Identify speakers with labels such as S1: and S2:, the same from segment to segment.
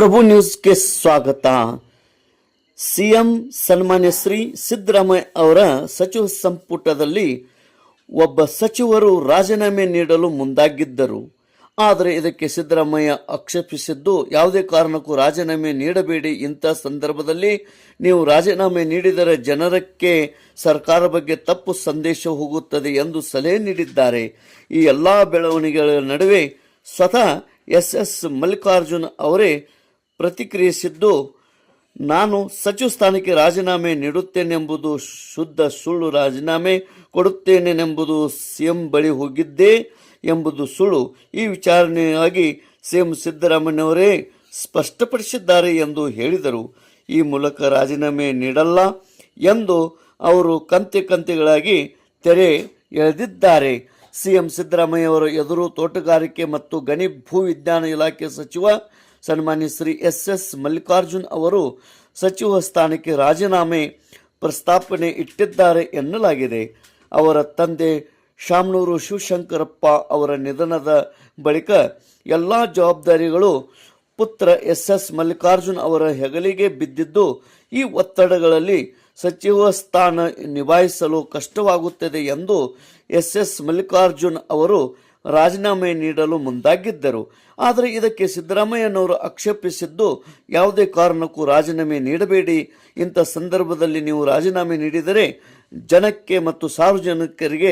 S1: ಪ್ರಭು ನ್ಯೂಸ್ಗೆ ಸ್ವಾಗತ. ಸಿಎಂ ಸನ್ಮಾನ್ಯ ಶ್ರೀ ಸಿದ್ದರಾಮಯ್ಯ ಅವರ ಸಚಿವ ಸಂಪುಟದಲ್ಲಿ ಒಬ್ಬ ಸಚಿವರು ರಾಜೀನಾಮೆ ನೀಡಲು ಮುಂದಾಗಿದ್ದರು. ಆದರೆ ಇದಕ್ಕೆ ಸಿದ್ದರಾಮಯ್ಯ ಆಕ್ಷೇಪಿಸಿದ್ದು, ಯಾವುದೇ ಕಾರಣಕ್ಕೂ ರಾಜೀನಾಮೆ ನೀಡಬೇಡಿ, ಇಂಥ ಸಂದರ್ಭದಲ್ಲಿ ನೀವು ರಾಜೀನಾಮೆ ನೀಡಿದರೆ ಜನರಕ್ಕೆ ಸರ್ಕಾರ ಬಗ್ಗೆ ತಪ್ಪು ಸಂದೇಶ ಹೋಗುತ್ತದೆ ಎಂದು ಸಲಹೆ ನೀಡಿದ್ದಾರೆ. ಈ ಎಲ್ಲ ಬೆಳವಣಿಗೆಗಳ ನಡುವೆ ಸ್ವತಃ ಎಸ್ ಮಲ್ಲಿಕಾರ್ಜುನ್ ಅವರೇ ಪ್ರತಿಕ್ರಿಯಿಸಿದ್ದು, ನಾನು ಸಚಿವ ಸ್ಥಾನಕ್ಕೆ ರಾಜೀನಾಮೆ ನೀಡುತ್ತೇನೆಂಬುದು ಶುದ್ಧ ಸುಳ್ಳು. ರಾಜೀನಾಮೆ ಕೊಡುತ್ತೇನೆಂಬುದು ಸಿಎಂ ಬಳಿ ಹೋಗಿದ್ದೆ ಎಂಬುದು ಸುಳ್ಳು. ಈ ವಿಚಾರಣೆಯಾಗಿ ಸಿಎಂ ಸಿದ್ದರಾಮಯ್ಯನವರೇ ಸ್ಪಷ್ಟಪಡಿಸಿದ್ದಾರೆ ಎಂದು ಹೇಳಿದರು. ಈ ಮೂಲಕ ರಾಜೀನಾಮೆ ನೀಡಲ್ಲ ಎಂದು ಅವರು ಕಂತೆಗಳಾಗಿ ತೆರೆ ಎಳೆದಿದ್ದಾರೆ. ಸಿಎಂ ಸಿದ್ದರಾಮಯ್ಯ ಅವರ ಎದುರು ತೋಟಗಾರಿಕೆ ಮತ್ತು ಗಣಿ ಭೂ ವಿಜ್ಞಾನ ಇಲಾಖೆ ಸಚಿವ ಸನ್ಮಾನ್ಯ ಶ್ರೀ ಎಸ್ ಮಲ್ಲಿಕಾರ್ಜುನ್ ಅವರು ಸಚಿವ ಸ್ಥಾನಕ್ಕೆ ರಾಜೀನಾಮೆ ಪ್ರಸ್ತಾಪನೆ ಇಟ್ಟಿದ್ದಾರೆ ಎನ್ನಲಾಗಿದೆ. ಅವರ ತಂದೆ ಶಾಮನೂರು ಶಿವಶಂಕರಪ್ಪ ಅವರ ನಿಧನದ ಬಳಿಕ ಎಲ್ಲ ಜವಾಬ್ದಾರಿಗಳು ಪುತ್ರ ಎಸ್ ಮಲ್ಲಿಕಾರ್ಜುನ್ ಅವರ ಹೆಗಲಿಗೆ ಬಿದ್ದಿದ್ದು, ಈ ಒತ್ತಡಗಳಲ್ಲಿ ಸಚಿವ ಸ್ಥಾನ ನಿಭಾಯಿಸಲು ಕಷ್ಟವಾಗುತ್ತದೆ ಎಂದು ಎಸ್ ಮಲ್ಲಿಕಾರ್ಜುನ್ ಅವರು ರಾಜೀನಾಮೆ ನೀಡಲು ಮುಂದಾಗಿದ್ದರು. ಆದರೆ ಇದಕ್ಕೆ ಸಿದ್ದರಾಮಯ್ಯನವರು ಆಕ್ಷೇಪಿಸಿದ್ದು, ಯಾವುದೇ ಕಾರಣಕ್ಕೂ ರಾಜೀನಾಮೆ ನೀಡಬೇಡಿ, ಇಂಥ ಸಂದರ್ಭದಲ್ಲಿ ನೀವು ರಾಜೀನಾಮೆ ನೀಡಿದರೆ ಜನಕ್ಕೆ ಮತ್ತು ಸಾರ್ವಜನಿಕರಿಗೆ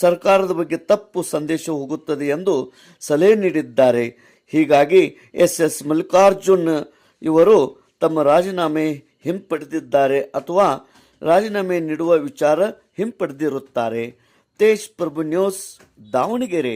S1: ಸರ್ಕಾರದ ಬಗ್ಗೆ ತಪ್ಪು ಸಂದೇಶ ಹೋಗುತ್ತದೆ ಎಂದು ಸಲಹೆ ನೀಡಿದ್ದಾರೆ. ಹೀಗಾಗಿ ಎಸ್ ಮಲ್ಲಿಕಾರ್ಜುನ್ ಇವರು ತಮ್ಮ ರಾಜೀನಾಮೆ ಹಿಂಪಡೆದಿದ್ದಾರೆ ಅಥವಾ ರಾಜೀನಾಮೆ ನೀಡುವ ವಿಚಾರ ಹಿಂಪಡೆದಿರುತ್ತಾರೆ. ತೇಜ್ ಪ್ರಭು ನ್ಯೂಸ್, ದಾವಣಗೆರೆ.